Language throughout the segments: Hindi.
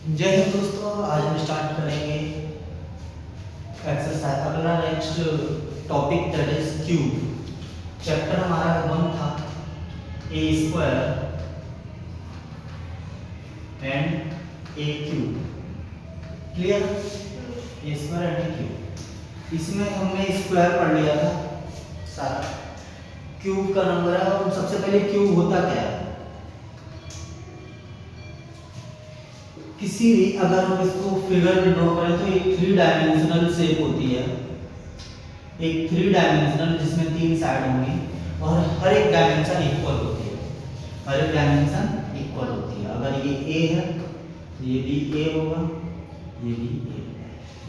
जय हिंद दोस्तों, आज हम स्टार्ट करेंगे एक्सरसाइज। अगला next topic that is cube. Chapter हमारा वन था a square and a cube. Clear? A square and a cube. इसमें हमने स्क्वायर पढ़ लिया था सारा। क्यूब का नंबर है और सबसे पहले क्यूब होता क्या है। किसी भी अगर हम इसको फिगर में ड्रॉ करें तो एक 3 डायमेंशनल शेप होती है, एक 3 डायमेंशनल जिसमें 3 साइड होंगी और हर एक डायमेंशन इक्वल होती है, हर एक डायमेंशन इक्वल होती है। अगर ये ए है तो ये भी ए होगा, ये भी ए।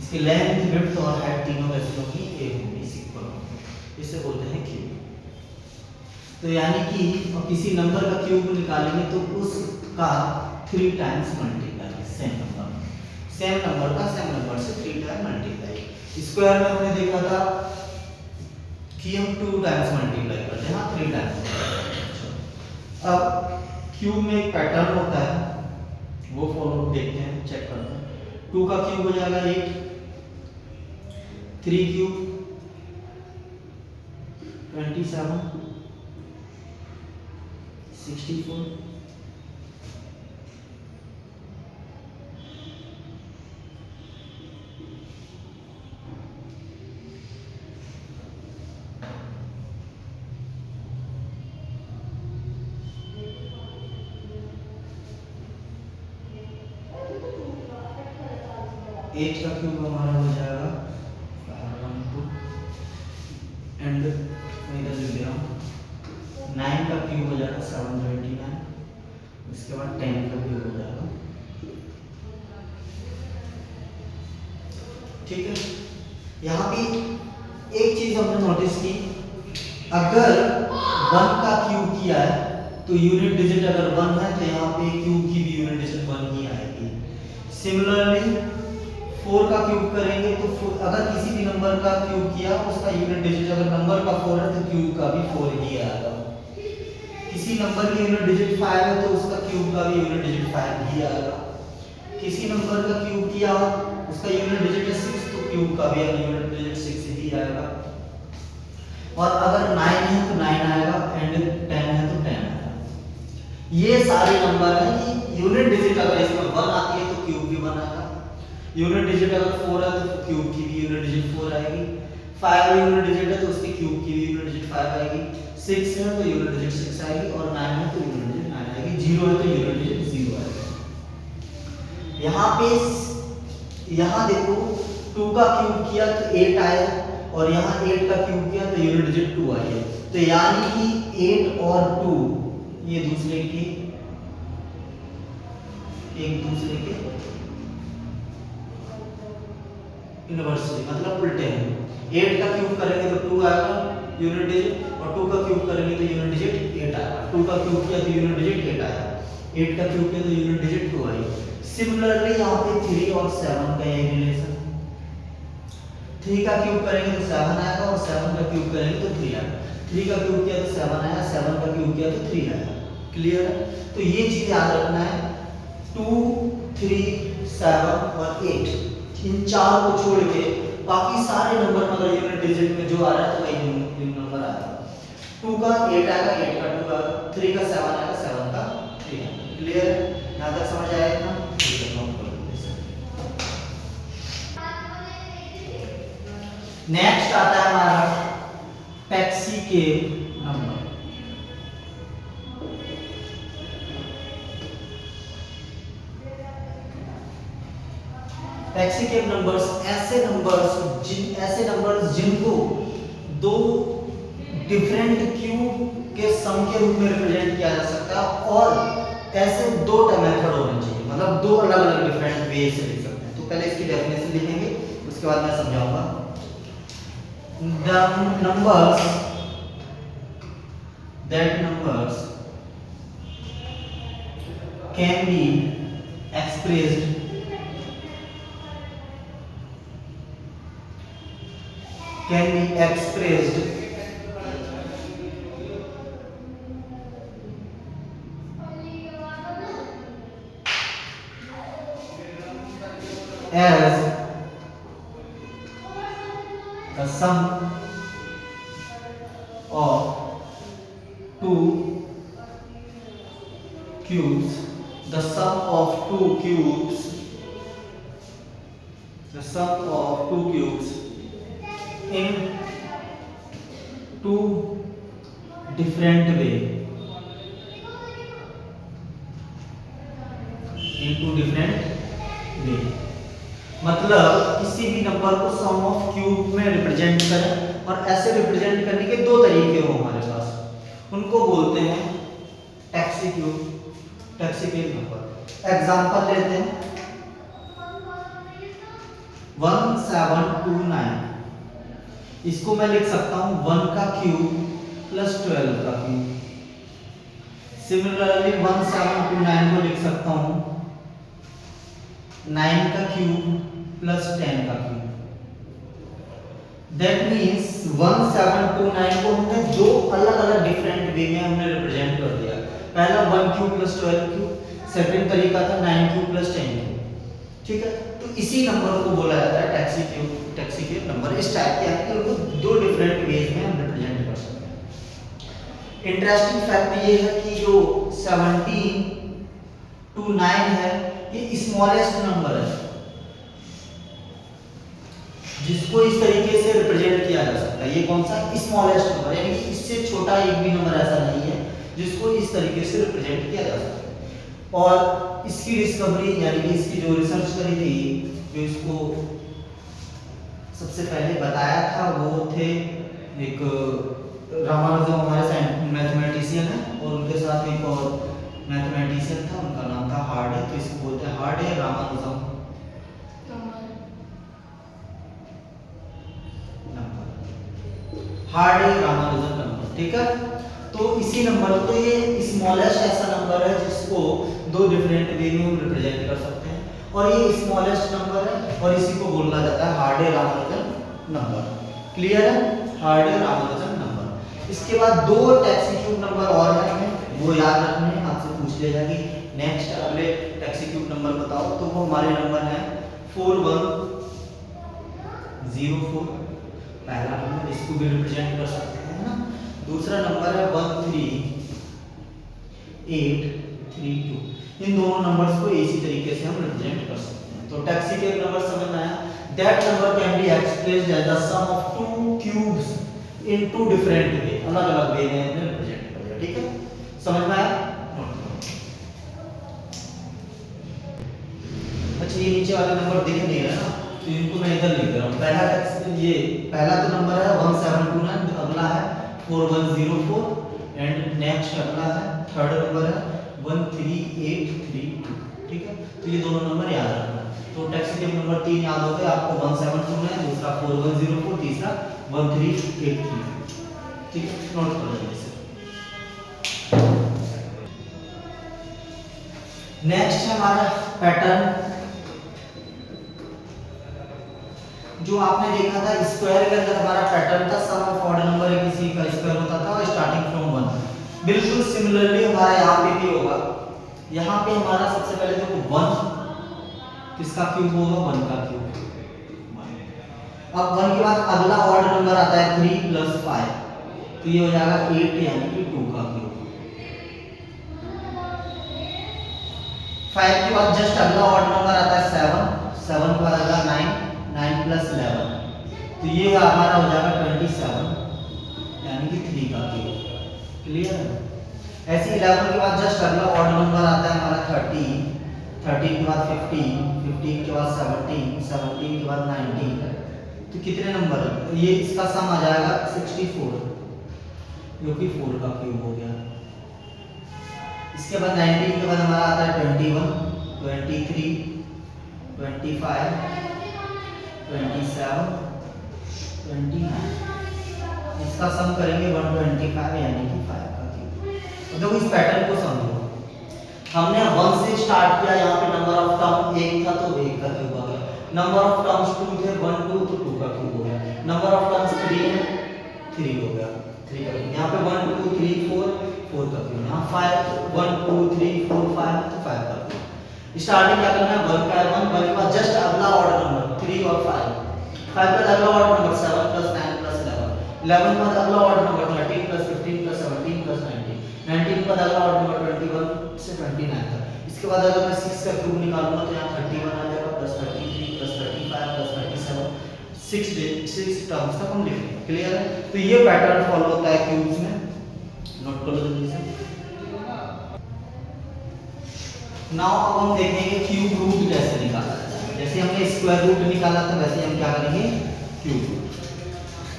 इसकी लेंथ, विड्थ और हाइट तीनों वैसे की ए होगी, इक्वल होगी। इसे बोलते हैं क्यूब। तो यानी कि किसी नंबर का क्यूब निकालेंगे तो उसका 3 टाइम्स मल्टीप्लाई, सेम नंबर का सेम नंबर से 3 टाइम मल्टीप्लाई। स्क्वायर में हमने देखा था कि हम 2 टाइम्स मल्टीप्लाई करते हैं, 3 टाइम्स। अब क्यूब में एक पैटर्न होता है, वो फॉलो देखते हैं, चेक करते हैं। 2 का क्यूब हो जाएगा 8, 3 क्यूब 27, 64, 8 का क्यूब हमारा हो जाएगा 12 एंड इधर लिख दे रहा हूँ। 9 का क्यूब हो जाएगा 729, उसके बाद 10 का क्यूब हो जाएगा। ठीक है, यहाँ पे एक चीज हमने नोटिस की, अगर 1 का क्यूब किया है तो यूनिट डिजिट अगर 1 है तो यहाँ पे क्यूब की भी यूनिट डिजिट 1 ही आएगी। सिमिलरली 4 का क्यूब करेंगे तो अगर किसी भी नंबर का क्यूब किया उसका यूनिट डिजिट अगर नंबर का 4 है तो क्यूब का भी 4 ही आएगा। किसी नंबर की यूनिट डिजिट 5 है तो उसका क्यूब का भी यूनिट डिजिट 5 ही आएगा। किसी नंबर का क्यूब किया उसका यूनिट डिजिट है 6 तो क्यूब का भी यूनिट डिजिट 6 ही आएगा। और अगर 9 है तो 9 आएगा एंड 10 है तो 10 आएगा। ये सारे नंबर हैं कि यूनिट डिजिट अगर इसमें 1 आती है तो क्यूब भी 1 आएगा। यूनिट डिजिट अगर 4 है तो क्यूब की भी यूनिट डिजिट 4 आएगी। 5 यूनिट डिजिट है तो उसकी क्यूब की भी यूनिट डिजिट 5 आएगी। 6 है तो यूनिट डिजिट 6 आएगी और 9 है तो यूनिट डिजिट 9 आएगी। 0 है तो यूनिट डिजिट 0 आएगी। यहाँ पे यहाँ देखो 2 का क्यूब किया तो 8 आया और यहाँ 8 का क्यूब किया तो यूनिट डिजिट 2 आई है। तो यानी कि 8 और 2 ये दूसरे के एक दूसरे के इनवर्सली मतलब उल्टे हैं। 8 का क्यूब करेंगे तो 2 आएगा यूनिट डिजिट और 2 का क्यूब करेंगे तो यूनिट डिजिट 8 आएगा। 2 का क्यूब किया तो यूनिट डिजिट 8 आया, 8 का क्यूब किया तो यूनिट डिजिट 2 आई। सिमिलरली यहाँ पे 3 और 7 का ये रिलेशन, 3 का क्यूब करेंगे तो 7 आएगा और 7 का क्यूब करेंगे तो 3 आएगा। 3 का क्यूब किया तो 7 आया, 7 का क्यूब किया तो 3 आया। क्लियर है? तो ये चीज याद रखना है, 2, 3, 7 और 8 इन चार को छोड़ के बाकी सारे नंबर अगर यूनिट डिजिट में जो आ रहा है तो वही नंबर आ रहा है। 2 का 8 आएगा, 8 का 2 आएगा, 3 का 7 आएगा, 7 का 3 आएगा। क्लियर है? यहाँ तक समझ आएगा ना? नेक्स्ट आता है हमारा टैक्सी के नंबर। टैक्सी के नंबर्स ऐसे नंबर्स जिनको दो डिफरेंट क्यूब के सम के रूप में रिप्रेजेंट किया जा सकता है और ऐसे दो मेथड होने चाहिए, मतलब दो अलग अलग डिफरेंट वे से लिख सकते हैं। तो पहले इसकी डेफिनेशन लिखेंगे, उसके बाद मैं समझाऊंगा। The numbers can be expressed as the sum of two cubes, the sum of two cubes in two different way, मतलब किसी भी नंबर को सम ऑफ क्यूब में रिप्रेजेंट करें, और ऐसे रिप्रेजेंट करने के दो तरीके हो हमारे पास, उनको बोलते हैं टैक्सी क्यूब नंबर। एग्जांपल लेते हैं 1729, इसको मैं लिख सकता हूं 1 का क्यूब प्लस 12 का क्यूब। सिमिलरली 1729 को लिख सकता हूं 9 का क्यूब प्लस 10 का क्यूब। दैट मींस 1729 को हमने दो अलग अलग डिफरेंट वे में हमने रिप्रेजेंट कर दिया। पहला 1 क्यूब प्लस 12 क्यूब, सेकंड तरीका था 9 क्यूब प्लस 10 क्यूब। ठीक है, तो इसी नंबर को बोला जाता है टैक्सी क्यूब नंबर। इस टाइप के आपके उनको दो डिफरेंट वेज में हम रिप्रेजेंट कर सकते हैं। इंटरेस्टिंग फैक्ट ये है कि जो 17 to 9 है, ये स्मॉलेस्ट नंबर है जिसको इस तरीके से रिप्रेजेंट किया जा सकता है। ये कौन सा स्मॉलेस्ट नंबर, यानी कि इससे छोटा एक भी नंबर ऐसा नहीं है जिसको इस तरीके से रिप्रेजेंट किया जा सकता है। और इसकी डिस्कवरी यानी कि इसकी जो रिसर्च करी थी, जो इसको सबसे पहले बताया था, वो थे एक रामानुजम, हमारे मैथमेटिशियन है, और उनके साथ एक और मैथमेटिशियन था, उनका नाम था हार्डे। तो इसको बोलते हैं हार्डे रामानुजम नंबर। ठीक है, तो इसी नंबर को, ये स्मॉलेस्ट ऐसा नंबर है जिसको दो डिफरेंट वे में हम रिप्रेजेंट कर सकते हैं, और ये स्मॉलेस्ट नंबर है और इसी को बोला जाता है हार्डे रामानुजन नंबर। क्लियर है, हार्डे रामानुजन नंबर। इसके बाद दो टैक्सी क्यूब नंबर और हैं, हमें वो याद रखने हैं, आपसे पूछ लिया जाएगा कि नेक्स्ट अगले टैक्सी क्यूब नंबर बताओ, तो वो हमारे नंबर है 4104, पहला नंबर, इसको भी रिप्रेजेंट कर सकते हैं ना। दूसरा नंबर है 13832। इन दोनों नंबर्स को इसी तरीके से हम रिप्रेजेंट कर सकते हैं। तो टैक्सी क्यूब नंबर समझ में आया। That number can be expressed as the sum of two cubes in two different way, अलग अलग वे में हमने रिप्रेजेंट कर दिया। ठीक है, समझ में आया। अच्छा, ये नीचे वाले नंबर दिख नहीं रहे ना, तो इनको मैं इधर लिख रहा हूँ। पहला तो नंबर है 1729, अगला है 4104, एंड नेक्स्ट अगला है थर्ड नंबर है 13832। ठीक है, तो ये दोनों नंबर याद रखना। तो टैक्सी क्यूब नंबर 3 याद हो गए आपको, 1729, दूसरा 4104, तीसरा 1383। ठीक है, नोट कर लीजिए इसे। नेक्स्ट है हमारा पैटर्न। जो आपने देखा था स्क्वायर के अंदर हमारा पैटर्न था, सम ऑफ ऑड नंबर किसी का स्क्वायर होता था और स्टार्टिंग फ्रॉम 1। बिल्कुल सिमिलरली हमारा यहाँ पे भी होगा। यहाँ पे हमारा सबसे पहले देखो 1 किसका क्यूब होगा, 1 का क्यूब। अब 1 के बाद अगला ऑड नंबर आता है 3 + 5, तो ये हो जाएगा 8 यानी कि 2 का क्यूब। 5 के बाद जस्ट अगला ऑड नंबर आता है 7 के बाद अगला 9 + 11, तो ये हमारा हो जाएगा 27 यानी कि 3 का क्यूब। क्लियर है। ऐसे 11 के बाद जस्ट अगला ऑड नंबर आता है हमारा 13 के बाद 15 के बाद 17 के बाद 19, तो कितने नंबर है, तो ये इसका सम आ जाएगा 64, जो कि 4 का क्यूब हो गया। इसके बाद 19 के बाद हमारा आता है 21, 23, 25, 27, 29, इसका सम करेंगे 125 यानी कि 5 का क्यूब। तो देखो इस पैटर्न को समझो, हमने 1 से स्टार्ट किया, यहाँ पे नंबर ऑफ टर्म 1 था तो 1 का क्यूब आ गया, नंबर ऑफ टर्म्स 2 थे 1 2 तो 2 का क्यूब हो गया, नंबर ऑफ टर्म्स 3 है 3 हो गया 3 का क्यूब। यहाँ पे 1 2 3 4 4 का क्यूब, यहाँ 5 1 2 3 4 5 तो 5 का क्यूब। स्टार्टिंग क्या करना है, 1 का है 1, 1 के बाद जस्ट अगला ऑर्डर नंबर 3 और 5, 5 के बाद अगला ऑर्डर नंबर 7 प्लस 9 प्लस 11, 11 के बाद अगला order number 13 plus 15 plus 17 plus 19, 19 के बाद अगला ऑर्डर नंबर 21 से 29 तक। इसके बाद अगर मैं 6 का क्यूब निकालूंगा तो यहाँ 31 आ जाएगा प्लस 33 प्लस 35 प्लस 37, 6 टर्म्स तक हम लिखेंगे। क्लियर है? तो ये पैटर्न फॉलो होता है क्यूब्स में, नोट करो जल्दी से। नाउ अब हम देखेंगे क्यूब रूट कैसे निकाला जाता है। जैसे हमने स्क्वायर रूट निकाला था वैसे हम क्या करेंगे, क्यूब रूट।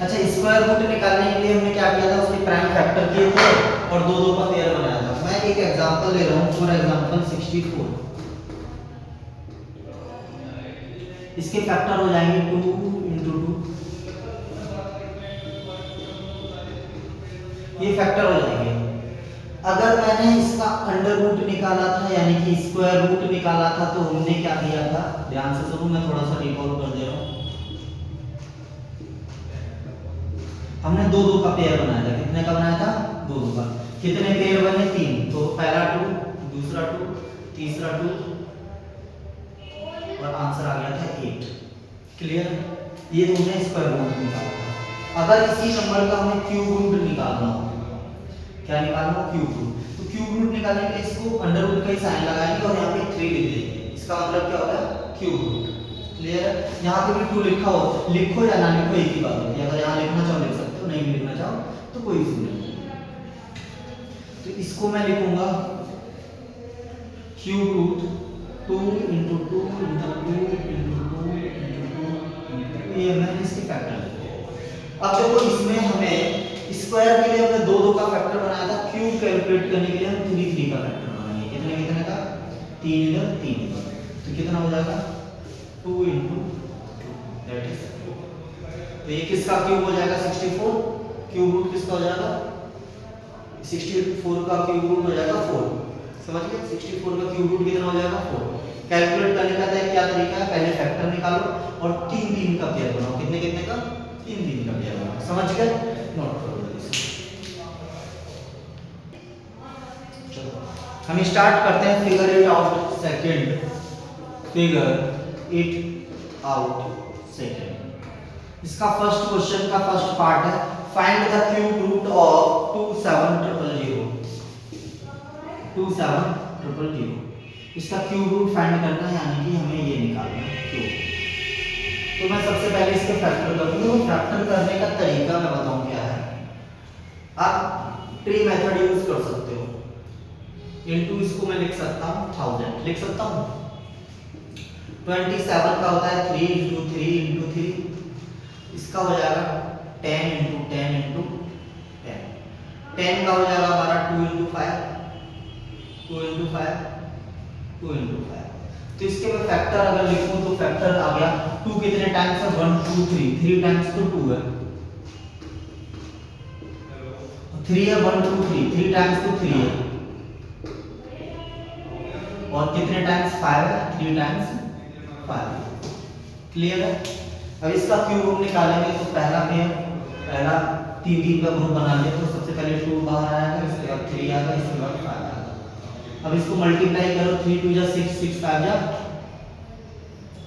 अच्छा, स्क्वायर रूट निकालने के लिए हमने क्या किया था, उसके प्राइम फैक्टर किए थे और दो दो का पेयर बनाया था। मैं एक एग्जांपल ले रहा हूं, फॉर एग्जांपल 64, इसके फैक्टर हो जाएंगे 2 × 2, ये फैक्टर हो जाएंगे। अगर मैंने इसका अंडर रूट निकाला था यानी कि स्क्वायर रूट निकाला था तो हमने क्या किया था, ध्यान से सुनो, मैं थोड़ा सा रिकॉल कर दे रहा हूं। हमने दो दो का पेयर बनाया था। कितने का बनाया था, दो दो का। कितने पेयर बने, 3। तो पहला 2, दूसरा 2, तीसरा 2 और आंसर आ गया था 8। क्लियर? ये हमने स्क्वायर रूट निकाला था। अगर इसी नंबर का हमें क्यूब रूट निकालना हो, क्या निकालना हो, क्यूब रूट, तो क्यूब रूट निकालने के लिए इसको अंडर रूट का ही साइन लगाएंगे और यहाँ पे 3 लिख देंगे। इसका मतलब क्या होगा, क्यूब रूट। क्लियर है? यहाँ पे भी 2 लिखा हो, लिखो या ना लिखो एक ही बात होती है। अगर यहाँ लिखना चाहो लिख सकते हो, नहीं लिखना चाहो तो कोई इशू नहीं। तो इसको मैं लिखूंगा क्यूब रूट 2 × 2 × 2 × 2 ये मैंने इसके फैक्टर लिखे। अब देखो इसमें हमें स्क्वायर के लिए हमने 2 2 का फैक्टर बनाया था, क्यूब कैलकुलेट करने के लिए हम 3 3 का फैक्टर बनाएंगे। कितने कितने का, 3 इधर 3 इधर, तो कितना हो जाएगा 2 × 2, दैट इज। तो ये किसका क्यूब हो जाएगा, 64। क्यूब रूट किसका हो जाएगा, 64 का क्यूब रूट हो जाएगा 4। समझ गए? 64 का क्यूब रूट कितना हो जाएगा, 4। कैलकुलेट करने का क्या तरीका है, पहले फैक्टर निकालो और 3 3 का पेयर बनाओ। कितने कितने का, 3 3 का पेयर बनाओ। समझ गए? नोट करो इसे। चलो हम स्टार्ट करते हैं, figure it out second, figure it out second. इसका फर्स्ट क्वेश्चन का फर्स्ट पार्ट है, find the cube root of 27000, 27000। इसका क्यूब रूट फाइंड करना है, यानी कि हमें ये निकालना है क्यूब। तो मैं सबसे पहले इसके फैक्टर करूंगा। तो फैक्टर करने का तरीका मैं बताऊं क्या है। आप ट्री मेथड यूज कर सकते हो। इनटू इसको मैं लिख सकता हूं 1000, लिख सकता हूं। 27 का होता है 3 × 3 × 3, इसका हो जाएगा 10 × 10 × 10। 10 का हो जाएगा हमारा 2 × 5, 2 × 5, 2 × 5। तो इसके मैं फैक्टर अगर लिखूं तो फैक्टर आ गया 2 कितने टाइम्स है, 1 2 3, 3 टाइम्स तो 2 है, 3 है 1 2 3, 3 टाइम्स तो 3 है, और कितने टाइम्स 5 है, 3 टाइम्स 5। क्लियर है? अब इसका क्यूब रूट निकालेंगे तो पहला पेयर, पहला 3 3 का ग्रुप बना लिया तो सबसे पहले 2 बाहर आएगा, इसके बाद 3 आएगा, इसके बाद 5 आएगा। अब इसको मल्टीप्लाई करो, 3 2 जा 6, 6 5 जा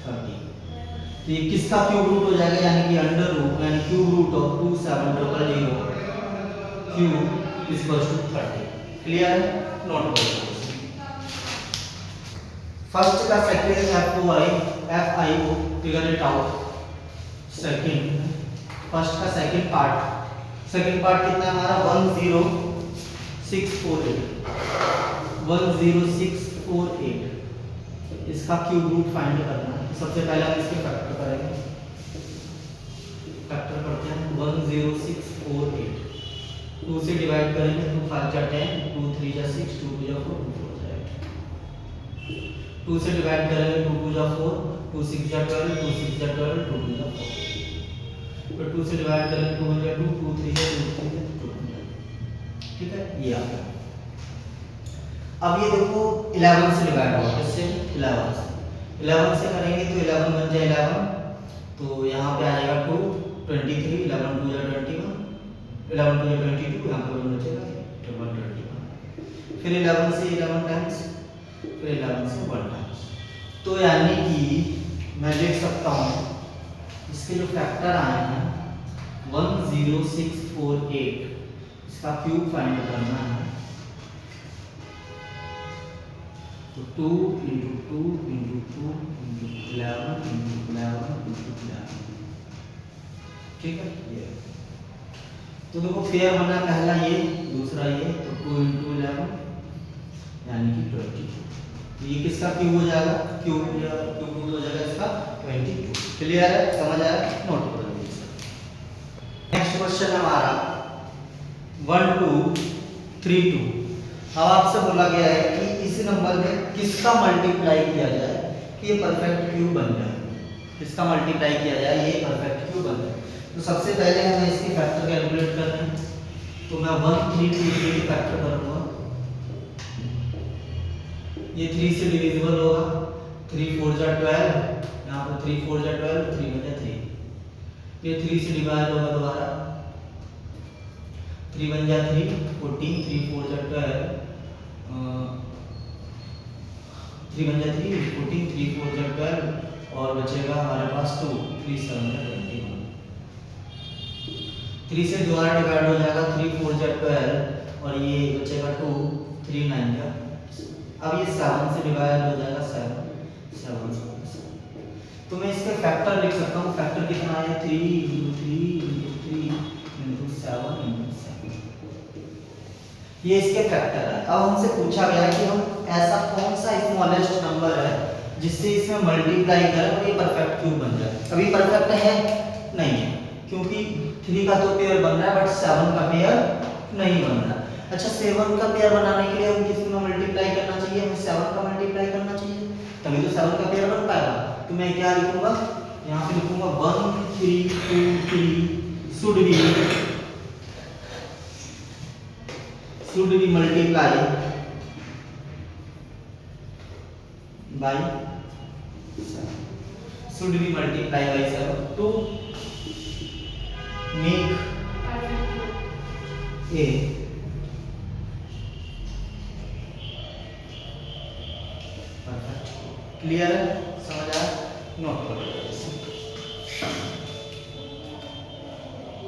30। तो ये किसका क्यूब रूट हो जाएगा, यानी कि अंडर रूट यानी cube root of 27000 cube is equal to 30। Clear है? नोट करो। फर्स्ट का सेकंड FI को figure it out. Second, first का सेकंड पार्ट कितना है हमारा, 10648, 10648। इसका क्यूब रूट फाइंड करना है। सबसे पहले हम इसके फैक्टर करेंगे। फैक्टर करते हैं 10648, 2 से डिवाइड करेंगे, 2 5 जा 10, 2 3 जा 6, 2 2 जा 4, 2 4 जाएगा। 2 से डिवाइड करेंगे, 2 2 जा 4, 2 6 जा 12, 2 6 जा 12, 2 2 जा 4। फिर 2 से डिवाइड करेंगे, 2 1 जा 2, 2 3 जा 2 3 जा 2 जा। ठीक है, ये आ गया। अब ये देखो 11 से डिवाइड होगा, इससे 11 से करेंगे तो 11 बन जाए 11, तो यहाँ पे आ जाएगा 2 23, 11 2 जा 21, 11 2 जा 22, यहाँ पे बचेगा 21। फिर 11 से 11 टाइम्स फिर 11 से 1 टाइम्स। तो यानी कि मैं देख सकता हूँ इसके जो फैक्टर आए हैं 10648, इसका क्यूब फाइंड करना है। तो 2 into 2 into 2 into 11 into 11 into 11, ठीक है। ये तो देखो पेयर बना पहला ये, दूसरा ये, तो 2 इंटू 11 यानी कि 22। तो ये किसका क्यूब हो जाएगा, क्यूब हो जाएगा इसका 22। क्लियर है, समझ आया, नोट कर लीजिए। नेक्स्ट क्वेश्चन है हमारा 1232। अब आपसे बोला गया है कि इस नंबर में किसका मल्टीप्लाई किया जाए कि ये परफेक्ट क्यूब बन जाए। किसका मल्टीप्लाई किया जाए ये परफेक्ट क्यूब बन जाए। तो सबसे पहले हमें इसके फैक्टर कैलकुलेट करने हैं। तो मैं 1323 के फैक्टर करूंगा। ये 3 से डिविजिबल होगा, 3 4 जा 12, यहाँ पर 3 4 जा 12, 3 1 जा 3। ये 3 से डिवाइड होगा दोबारा, 3 1 जा 3 14, 3 4 जा 12, 3 1 जा 3 14, 3 4 जा 12 और बचेगा हमारे पास 2, 3 7 जा 21। 3 से दोबारा डिवाइड हो जाएगा, 3 4 जा 12 और ये बचेगा 2, 3 9 जा। अब ये 7 से डिवाइड हो जाएगा 7 7 7। तो मैं इसके फैक्टर लिख सकता हूँ। फैक्टर कितना है 3 इंटू 3 इंटू 3 इंटू 7 इंटू 7। ये इसके फैक्टर है। अब हमसे पूछा गया है कि हम ऐसा कौन सा स्मॉलेस्ट नंबर है जिससे इसमें मल्टीप्लाई करें और ये परफेक्ट क्यूब बन जाए। अभी परफेक्ट है नहीं है, क्योंकि 3 का तो पेयर बन रहा है बट 7 का पेयर नहीं बन रहा। अच्छा 7 का पेयर बनाने के लिए हम किसमें मल्टीप्लाई करना चाहिए, हमें 7 का मल्टीप्लाई करना चाहिए, तभी तो 7 का पेयर बन पाएगा। तो मैं क्या लिखूंगा, यहाँ पे लिखूंगा 1 3 2 3 should be multiply by 7, should be multiply by 7 to make a clear है, समझ आया, नोट कर लो।